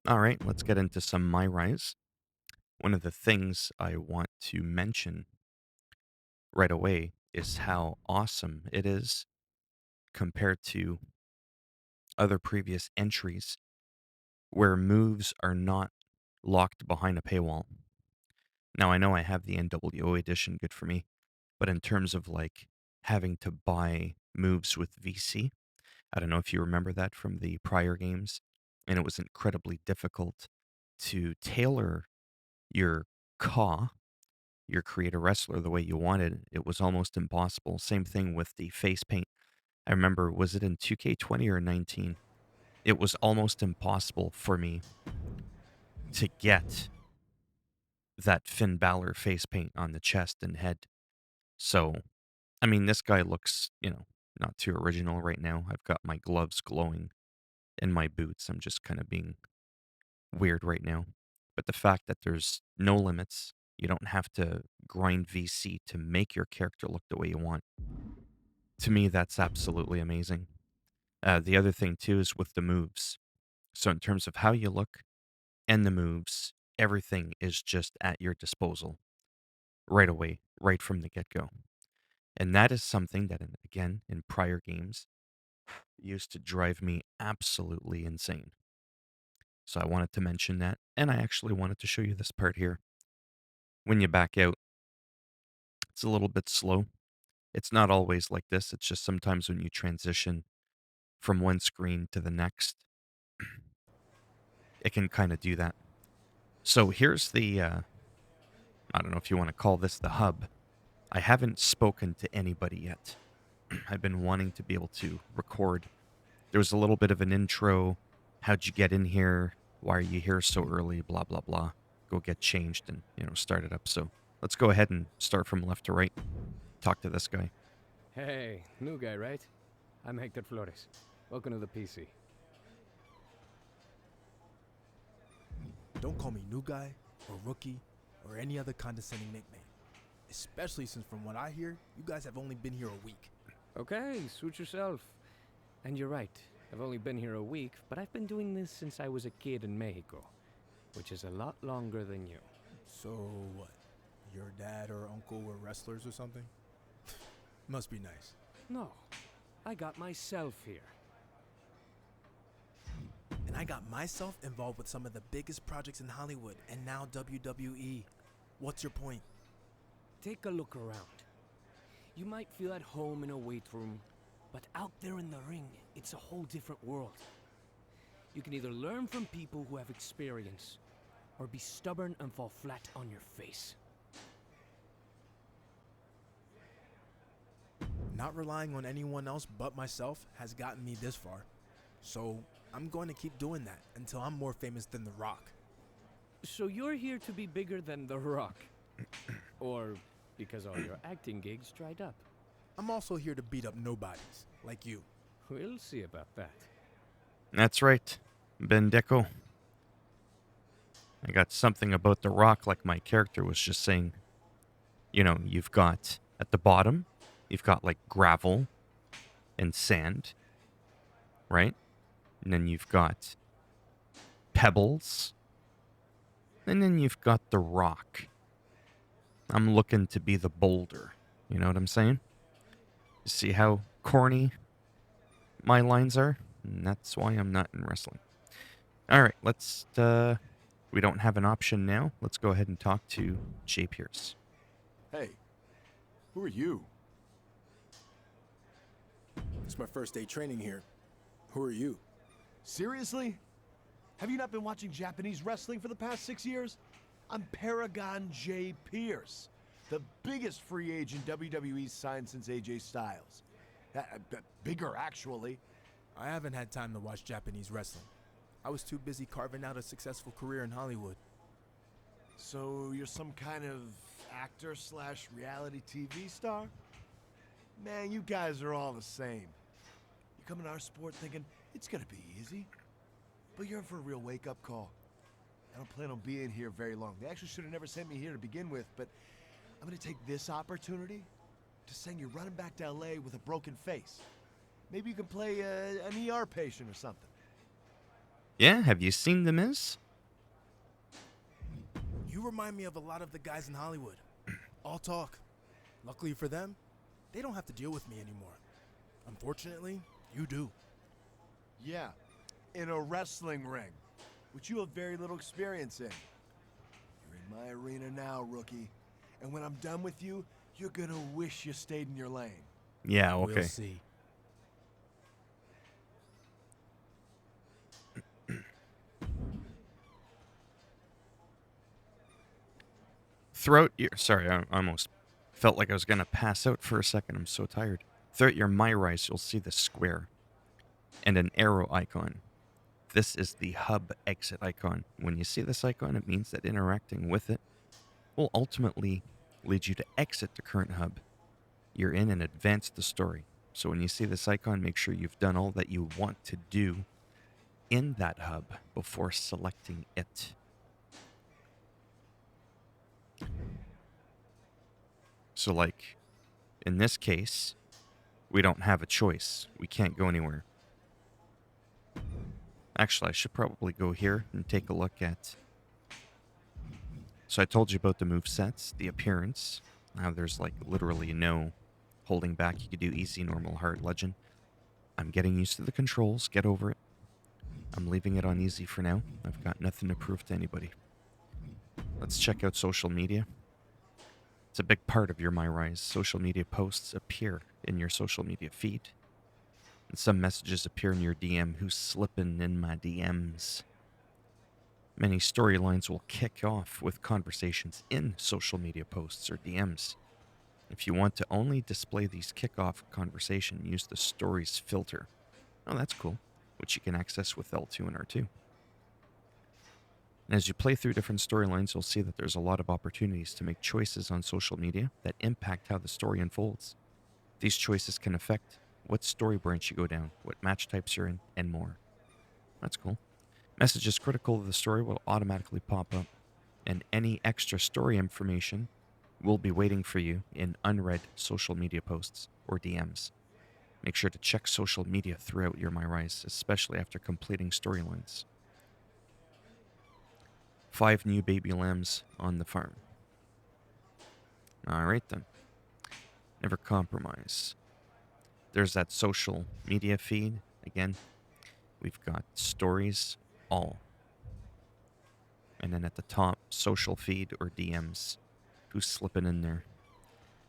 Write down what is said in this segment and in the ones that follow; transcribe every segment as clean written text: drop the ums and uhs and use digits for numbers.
All right, let's get into some MyRise. One of the things I want to mention right away is how awesome it is compared to other previous entries where moves are not locked behind a paywall. Now, I know I have the NWO edition, good for me, but in terms of like having to buy moves with VC, I don't know if you remember that from the prior games, and it was incredibly difficult to tailor your CAW, your create a wrestler, the way you wanted. It was almost impossible. Same thing with the face paint. I remember, was it in 2K20 or 19? It was almost impossible for me to get that Finn Balor face paint on the chest and head. So, I mean, this guy looks, not too original right now. I've got my gloves glowing and my boots. I'm just kind of being weird right now. But the fact that there's no limits, you don't have to grind VC to make your character look the way you want. To me, that's absolutely amazing. The other thing, too, is with the moves. So, in terms of how you look and the moves, everything is just at your disposal right away, right from the get go. And that is something that, again, in prior games, used to drive me absolutely insane. So I wanted to mention that, and I actually wanted to show you this part here. When you back out, it's a little bit slow. It's not always like this. It's just sometimes when you transition from one screen to the next, it can kind of do that. So here's I don't know if you want to call this the hub. I haven't spoken to anybody yet. I've been wanting to be able to record. There was a little bit of an intro. How'd you get in here? Why are you here so early? Blah, blah, blah. Go get changed and, start it up. So let's go ahead and start from left to right. Talk to this guy. Hey, new guy, right? I'm Hector Flores. Welcome to the PC. Don't call me new guy or rookie or any other condescending nickname. Especially since from what I hear, you guys have only been here a week. Okay, suit yourself. And you're right. I've only been here a week, but I've been doing this since I was a kid in Mexico, which is a lot longer than you. So what? Your dad or uncle were wrestlers or something? Must be nice. No, I got myself here. And I got myself involved with some of the biggest projects in Hollywood and now WWE. What's your point? Take a look around. You might feel at home in a weight room, but out there in the ring, it's a whole different world. You can either learn from people who have experience, or be stubborn and fall flat on your face. Not relying on anyone else but myself has gotten me this far. So I'm going to keep doing that until I'm more famous than The Rock. So you're here to be bigger than The Rock? Or because all your acting gigs dried up? I'm also here to beat up nobodies, like you. We'll see about that. That's right, Bendeco. I got something about the rock, like my character was just saying. You've got at the bottom, you've got like gravel and sand, right? And then you've got pebbles. And then you've got the rock. I'm looking to be the boulder. You know what I'm saying? See how corny my lines are? And that's why I'm not in wrestling. All right, we don't have an option now. Let's go ahead and talk to Jay Pierce. Hey, who are you? It's my first day training here. Who are you? Seriously? Have you not been watching Japanese wrestling for the past 6 years? I'm Paragon J. Pierce, the biggest free agent WWE's signed since AJ Styles. Bigger, actually. I haven't had time to watch Japanese wrestling. I was too busy carving out a successful career in Hollywood. So you're some kind of actor slash reality TV star? Man, you guys are all the same. You come in our sport thinking it's gonna be easy, but you're in for a real wake-up call. I don't plan on being here very long. They actually should have never sent me here to begin with, but I'm gonna take this opportunity to send you running back to LA with a broken face. Maybe you can play an ER patient or something. Yeah, have you seen The Miz? You remind me of a lot of the guys in Hollywood. All talk. Luckily for them, they don't have to deal with me anymore. Unfortunately, you do. Yeah, in a wrestling ring, which you have very little experience in. You're in my arena now, rookie. And when I'm done with you, you're gonna wish you stayed in your lane. Yeah, We'll okay. see. Throughout your... Sorry, I almost felt like I was going to pass out for a second. I'm so tired. Throughout your MyRise, you'll see the square and an arrow icon. This is the hub exit icon. When you see this icon, it means that interacting with it will ultimately lead you to exit the current hub you're in and advance the story. So when you see this icon, make sure you've done all that you want to do in that hub before selecting it. So, like, in this case, we don't have a choice. We can't go anywhere. Actually, I should probably go here and take a look at... So I told you about the movesets, the appearance. Now there's, like, literally no holding back. You could do easy, normal, hard, legend. I'm getting used to the controls. Get over it. I'm leaving it on easy for now. I've got nothing to prove to anybody. Let's check out social media. It's a big part of your MyRise. Social media posts appear in your social media feed. And some messages appear in your DM. Who's slipping in my DMs? Many storylines will kick off with conversations in social media posts or DMs. If you want to only display these kickoff conversation, use the stories filter. Oh, that's cool, which you can access with L2 and R2. And as you play through different storylines, you'll see that there's a lot of opportunities to make choices on social media that impact how the story unfolds. These choices can affect what story branch you go down, what match types you're in, and more. That's cool. Messages critical of the story will automatically pop up, and any extra story information will be waiting for you in unread social media posts or DMs. Make sure to check social media throughout your MyRise, especially after completing storylines. 5 new baby lambs on the farm. Alright then. Never compromise. There's that social media feed. Again, we've got stories, all. And then at the top, social feed or DMs. Who's slipping in there?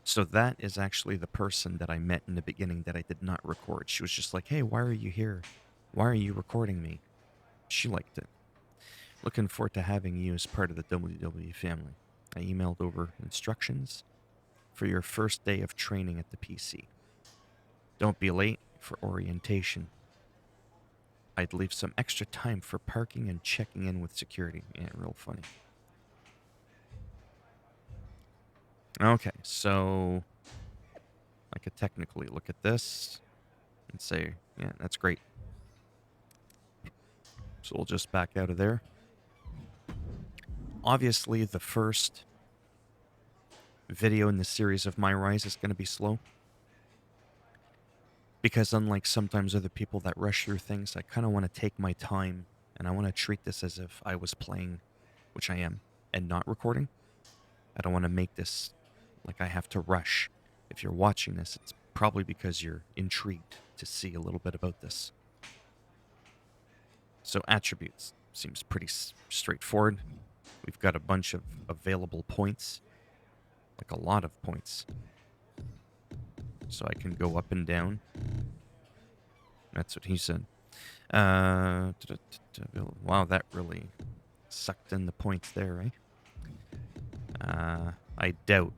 So that is actually the person that I met in the beginning that I did not record. She was just like, hey, why are you here? Why are you recording me? She liked it. Looking forward to having you as part of the WWE family. I emailed over instructions for your first day of training at the PC. Don't be late for orientation. I'd leave some extra time for parking and checking in with security. Yeah, real funny. Okay, so I could technically look at this and say, yeah, that's great. So we'll just back out of there. Obviously, the first video in the series of MyRise is going to be slow. Because unlike sometimes other people that rush through things, I kind of want to take my time and I want to treat this as if I was playing, which I am, and not recording. I don't want to make this like I have to rush. If you're watching this, it's probably because you're intrigued to see a little bit about this. So attributes seems pretty straightforward. We've got a bunch of available points, like a lot of points. So I can go up and down. That's what he said. Wow, that really sucked in the points there, eh? I doubt.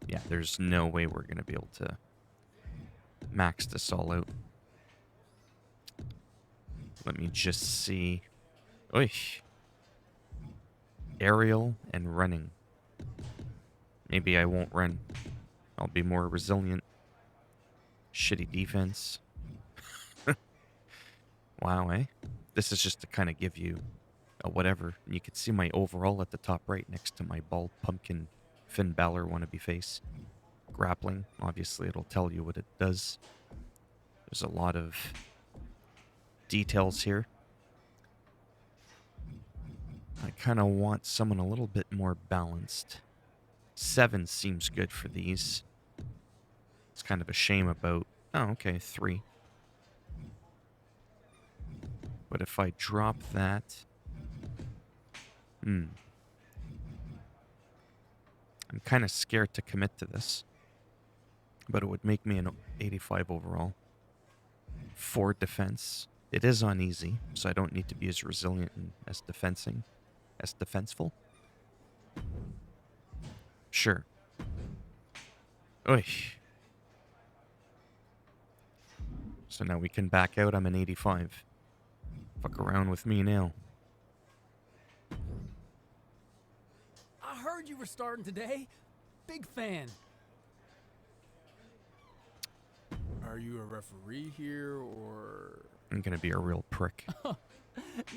Yeah, there's no way we're going to be able to max this all out. Let me just see. Oy. Aerial and running. Maybe I won't run. I'll be more resilient. Shitty defense. Wow, eh? This is just to kind of give you a whatever. And you can see my overall at the top right next to my bald pumpkin Finn Balor wannabe face. Grappling, obviously it'll tell you what it does. There's a lot of details here. kind of want someone a little bit more balanced. 7 seems good for these. It's kind of a shame about, oh, okay, 3. But if I drop that, I'm kind of scared to commit to this, but it would make me an 85 overall. 4 defense. It is uneasy, so I don't need to be as resilient and as defenseful. Sure. Oy. So now we can back out. I'm an 85. Fuck around with me now. I heard you were starting today. Big fan. Are you a referee here, or... I'm gonna be a real prick.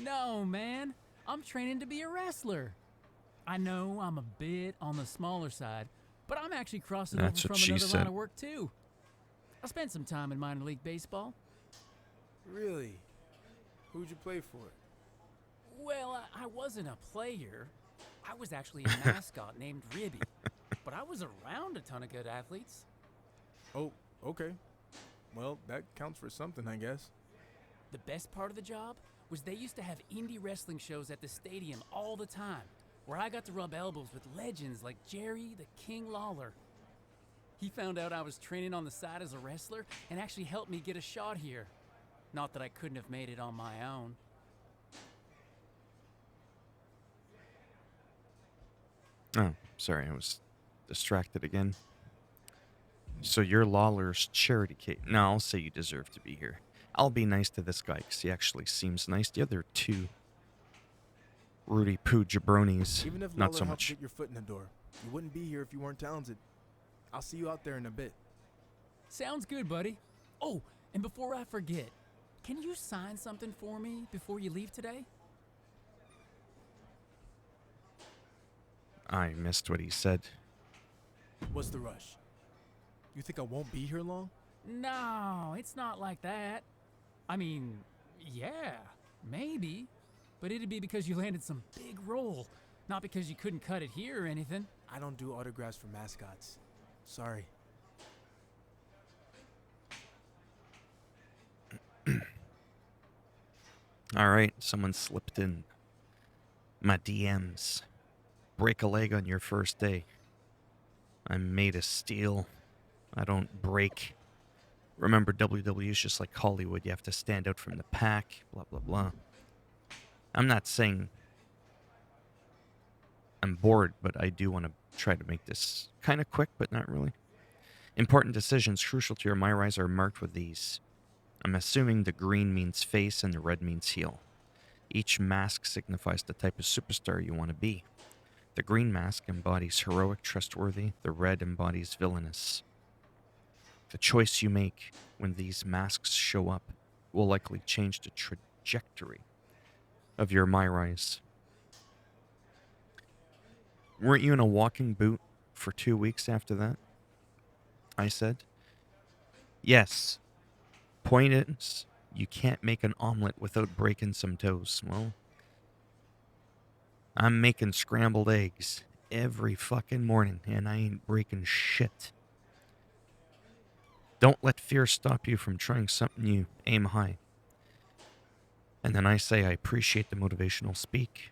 No, man. I'm training to be a wrestler. I know I'm a bit on the smaller side, but I'm actually crossing That's over what from she another said. line of work, too. I spent some time in minor league baseball. Really? Who'd you play for? Well, I wasn't a player. I was actually a mascot named Ribby. But I was around a ton of good athletes. Oh, okay. Well, that counts for something, I guess. The best part of the job was they used to have indie wrestling shows at the stadium all the time, where I got to rub elbows with legends like Jerry the King Lawler. He found out I was training on the side as a wrestler and actually helped me get a shot here. Not that I couldn't have made it on my own. Oh, sorry, I was distracted again. So you're Lawler's charity case. No, I'll say you deserve to be here. I'll be nice to this guy because he actually seems nice. The other 2 Rudy Poo jabronis, Even if not Lawler so helped much. get your foot in the door, you wouldn't be here if you weren't talented. I'll see you out there in a bit. Sounds good, buddy. Oh, and before I forget, can you sign something for me before you leave today? I missed what he said. What's the rush? You think I won't be here long? No, it's not like that. I mean, yeah, maybe. But it'd be because you landed some big role, not because you couldn't cut it here or anything. I don't do autographs for mascots. Sorry. All right, someone slipped in my DMs. Break a leg on your first day. I'm made of steel. I don't break. Remember, WWE is just like Hollywood. You have to stand out from the pack, blah, blah, blah. I'm not saying I'm bored, but I do want to try to make this kind of quick, but not really. Important decisions crucial to your MyRise are marked with these. I'm assuming the green means face and the red means heel. Each mask signifies the type of superstar you want to be. The green mask embodies heroic, trustworthy. The red embodies villainous. The choice you make when these masks show up will likely change the trajectory of your MyRise. Weren't you in a walking boot for 2 weeks after that? I said. Yes. Point is, you can't make an omelet without breaking some toast. Well, I'm making scrambled eggs every fucking morning, and I ain't breaking shit. Don't let fear stop you from trying something new. Aim high. And then I say I appreciate the motivational speech.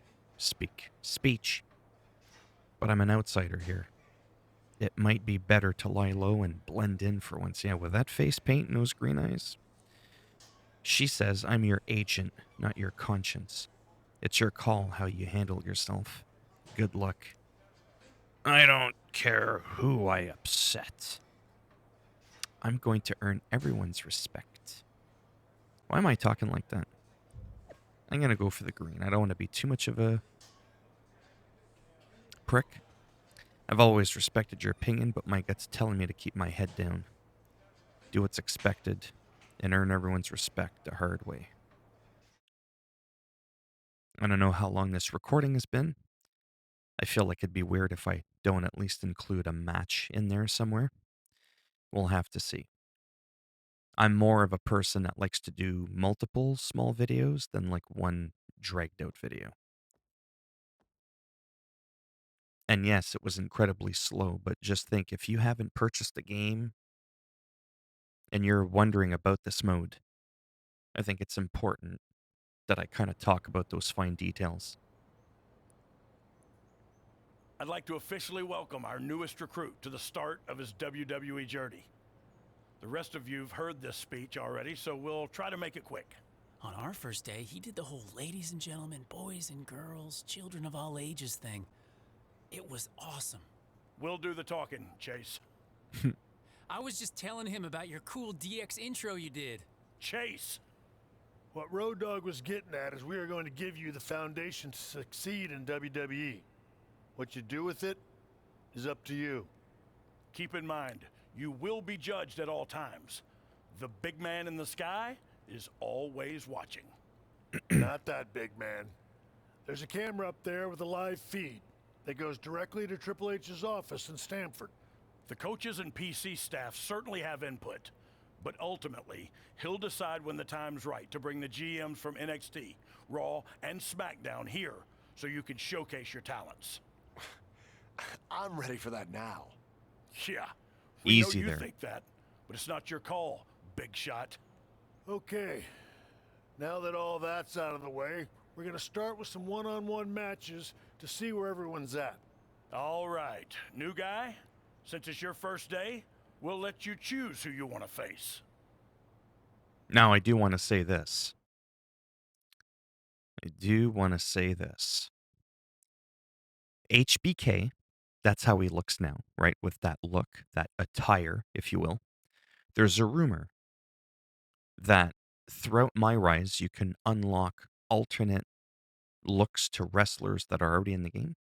But I'm an outsider here. It might be better to lie low and blend in for once. Yeah, with that face paint and those green eyes. She says I'm your agent, not your conscience. It's your call how you handle yourself. Good luck. I don't care who I upset. I'm going to earn everyone's respect. Why am I talking like that? I'm going to go for the green. I don't want to be too much of a prick. I've always respected your opinion, but my gut's telling me to keep my head down. Do what's expected and earn everyone's respect the hard way. I don't know how long this recording has been. I feel like it'd be weird if I don't at least include a match in there somewhere. We'll have to see. I'm more of a person that likes to do multiple small videos than like one dragged out video. And yes, it was incredibly slow, but just think if you haven't purchased the game and you're wondering about this mode, I think it's important that I kind of talk about those fine details. I'd like to officially welcome our newest recruit to the start of his WWE journey. The rest of you've heard this speech already, so we'll try to make it quick. On our first day, he did the whole ladies and gentlemen, boys and girls, children of all ages thing. It was awesome. We'll do the talking, Chase. I was just telling him about your cool DX intro you did. Chase! What Road Dogg was getting at is we are going to give you the foundation to succeed in WWE. What you do with it is up to you. Keep in mind, you will be judged at all times. The big man in the sky is always watching. Not that big man. There's a camera up there with a live feed that goes directly to Triple H's office in Stamford. The coaches and PC staff certainly have input, but ultimately, he'll decide when the time's right to bring the GMs from NXT, Raw, and SmackDown here so you can showcase your talents. I'm ready for that now. Yeah, we Easy know you there. think that, but it's not your call, big shot. Okay, now that all that's out of the way, we're gonna start with some one-on-one matches to see where everyone's at. All right, new guy, since it's your first day, we'll let you choose who you want to face. Now, I do want to say this. HBK, that's how he looks now, right? With that look, that attire, if you will. There's a rumor that throughout MyRise, you can unlock alternate looks to wrestlers that are already in the game.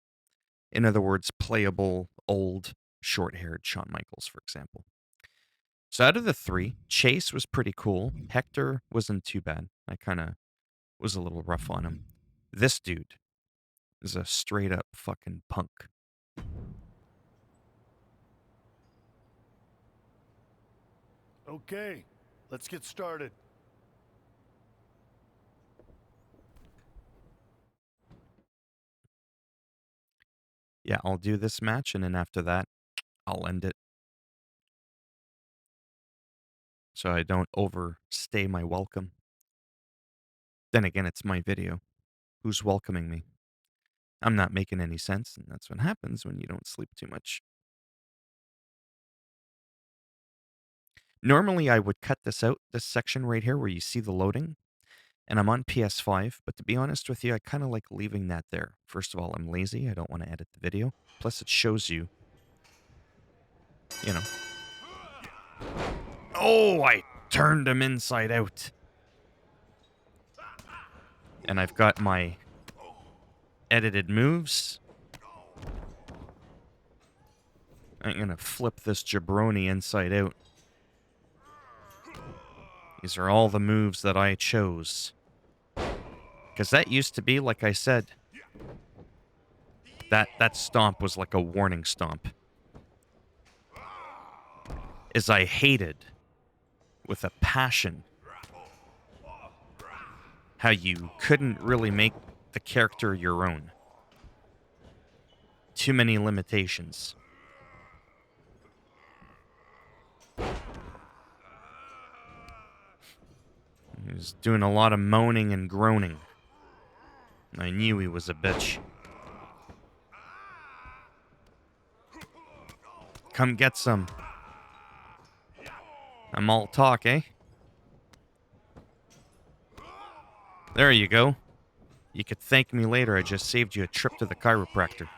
In other words, playable, old, short-haired Shawn Michaels, for example. So out of the three, Chase was pretty cool. Hector wasn't too bad. I kind of was a little rough on him. This dude is a straight-up fucking punk. Okay, let's get started. Yeah, I'll do this match, and then after that, I'll end it. So I don't overstay my welcome. Then again, it's my video. Who's welcoming me? I'm not making any sense, and that's what happens when you don't sleep too much. Normally, I would cut this out, this section right here where you see the loading, and I'm on PS5, but to be honest with you, I kind of like leaving that there. First of all, I'm lazy. I don't want to edit the video. Plus, it shows you, you know. Oh, I turned him inside out. And I've got my edited moves. I'm going to flip this jabroni inside out. These are all the moves that I chose. Because that used to be, like I said, that stomp was like a warning stomp. As I hated, with a passion, how you couldn't really make the character your own. Too many limitations. He was doing a lot of moaning and groaning. I knew he was a bitch. Come get some. I'm all talk, eh? There you go. You could thank me later. I just saved you a trip to the chiropractor.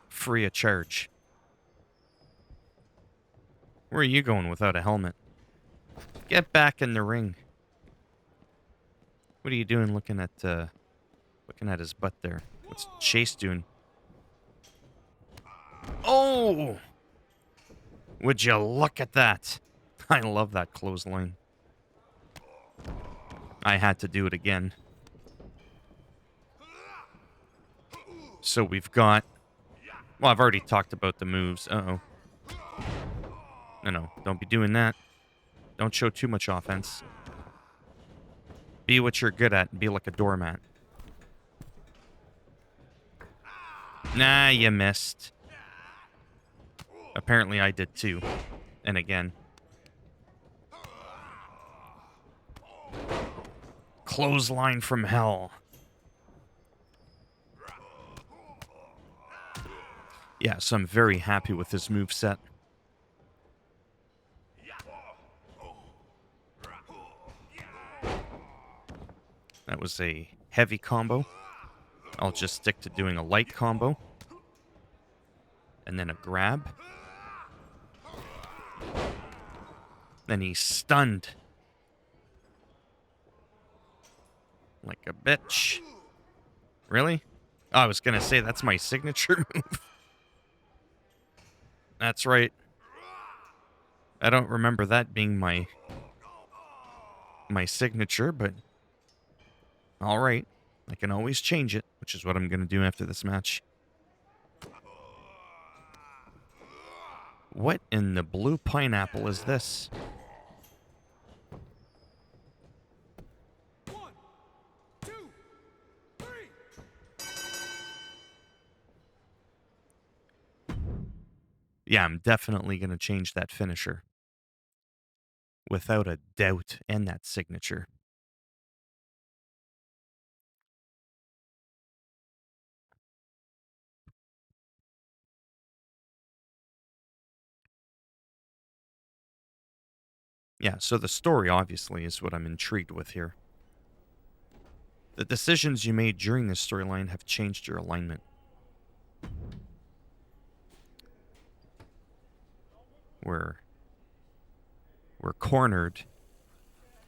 Free of charge. Where are you going without a helmet? Get back in the ring. What are you doing looking at his butt there? What's Chase doing? Oh! Would you look at that? I love that clothesline. I had to do it again. So we've got... Well, I've already talked about the moves. Uh-oh. No, don't be doing that. Don't show too much offense. Be what you're good at and be like a doormat. Nah, you missed. Apparently I did too. And again. Clothesline from hell. Yeah, so I'm very happy with this moveset. That was a heavy combo. I'll just stick to doing a light combo. And then a grab. Then he's stunned. Like a bitch. Really? Oh, I was going to say that's my signature move. That's right. I don't remember that being my signature, but all right. I can always change it, which is what I'm going to do after this match. What in the blue pineapple is this? One, two, three. Yeah, I'm definitely going to change that finisher. Without a doubt, and that signature. Yeah, so the story obviously is what I'm intrigued with here. The decisions you made during this storyline have changed your alignment. We're cornered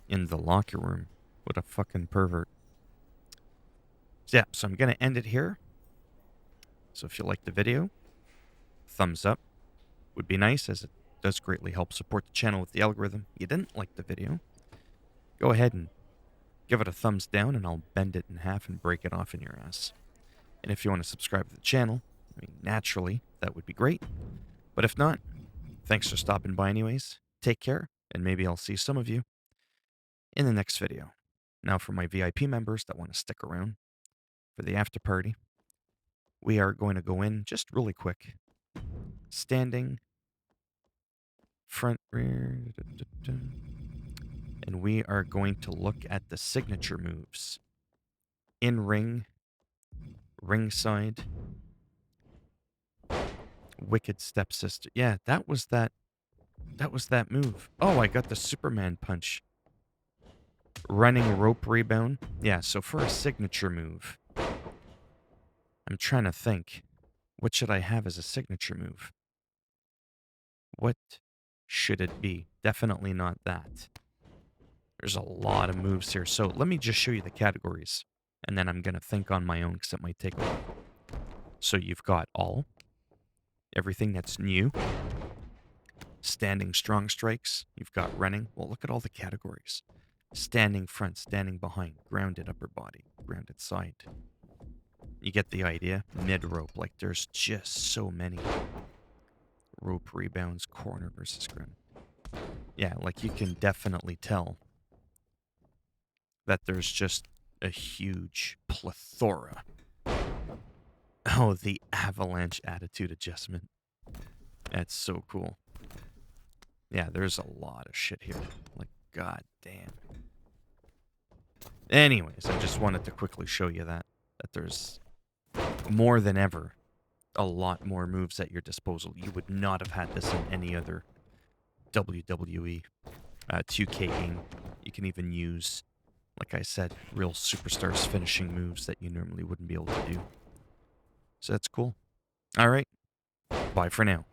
in the locker room. What a fucking pervert. So yeah, so I'm going to end it here. So if you liked the video, thumbs up would be nice, as it does greatly help support the channel with the algorithm. You didn't like the video, go ahead and give it a thumbs down, and I'll bend it in half and break it off in your ass. And if you want to subscribe to the channel, I mean, naturally, that would be great. But if not, thanks for stopping by anyways. Take care, and maybe I'll see some of you in the next video. Now for my VIP members that want to stick around for the after party, we are going to go in just really quick. Standing, front, rear, and we are going to look at the signature moves. In ring, ringside, wicked stepsister. Yeah, that was that move. Oh, I got the Superman punch. Running rope rebound. Yeah, so for a signature move, I'm trying to think. What should I have as a signature move? What should it be? Definitely not that. There's a lot of moves here. So let me just show you the categories. And then I'm going to think on my own because it might take a while. So you've got all. Everything that's new. Standing strong strikes. You've got running. Well, look at all the categories. Standing front, standing behind. Grounded upper body. Grounded side. You get the idea. Mid-rope. Like, there's just so many. Rope rebounds, corner versus ground. Yeah, like you can definitely tell that there's just a huge plethora. Oh, the avalanche attitude adjustment. That's so cool. Yeah, there's a lot of shit here. Like, god damn. Anyways, I just wanted to quickly show you that there's more than ever a lot more moves at your disposal. You would not have had this in any other WWE 2K game. You can even use, like I said, real superstars finishing moves that you normally wouldn't be able to do. So that's cool. All right. Bye for now.